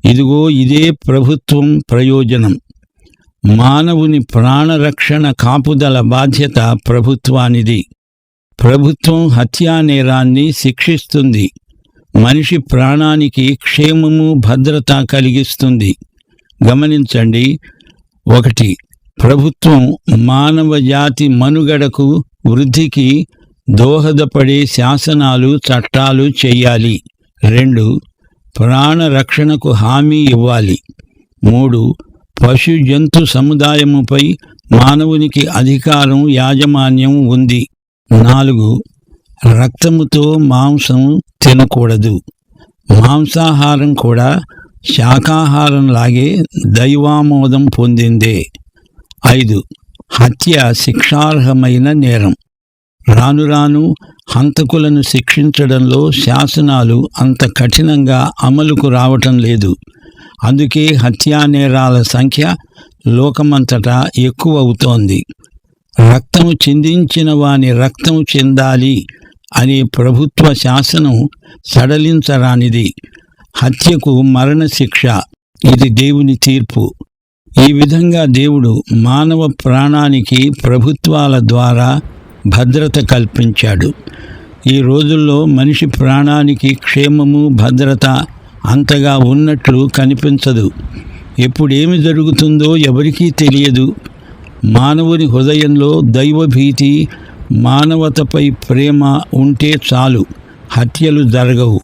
ఇదిగో ఇదే ప్రభుత్వం ప్రయోజనం. మానవుని ప్రాణరక్షణ కాపుదల బాధ్యత ప్రభుత్వానిది. ప్రభుత్వం హత్యానేరాన్ని శిక్షిస్తుంది. మనిషి ప్రాణానికి క్షేమము భద్రత కలిగిస్తుంది. గమనించండి. 1. ప్రభుత్వం మానవ జాతి మనుగడకు వృద్ధికి దోహదపడే శాసనాలు చట్టాలు చెయ్యాలి. 2. ప్రాణరక్షణకు హామీ ఇవ్వాలి. 3. పశు జంతు సముదాయముపై మానవునికి అధికారం యాజమాన్యం ఉంది. 4. రక్తముతో మాంసం తినకూడదు. మాంసాహారం కూడా శాకాహారంలాగే దైవామోదం పొందిందే. 5. హత్య శిక్షార్హమైన నేరం. రాను రాను హంతకులను శిక్షించడంలో శాసనాలు అంత కఠినంగా అమలుకు రావటం లేదు. అందుకే హత్యానేరాల సంఖ్య లోకమంతటా ఎక్కువ అవుతోంది. రక్తము చిందించిన వాని రక్తం చెందాలి అనే ప్రభుత్వ శాసనం సడలించరానిది. హత్యకు మరణశిక్ష. ఇది దేవుని తీర్పు. ఈ విధంగా దేవుడు మానవ ప్రాణానికి ప్రభుత్వాల ద్వారా భద్రత కల్పించాడు. ఈ రోజుల్లో మనిషి ప్రాణానికి క్షేమము భద్రత అంతగా ఉన్నట్లు కనిపించదు. ఎప్పుడేమి జరుగుతుందో ఎవరికీ తెలియదు. మానవుని హృదయంలో దైవభీతి, మానవతపై ప్రేమ ఉంటే చాలు, హత్యలు జరగవు.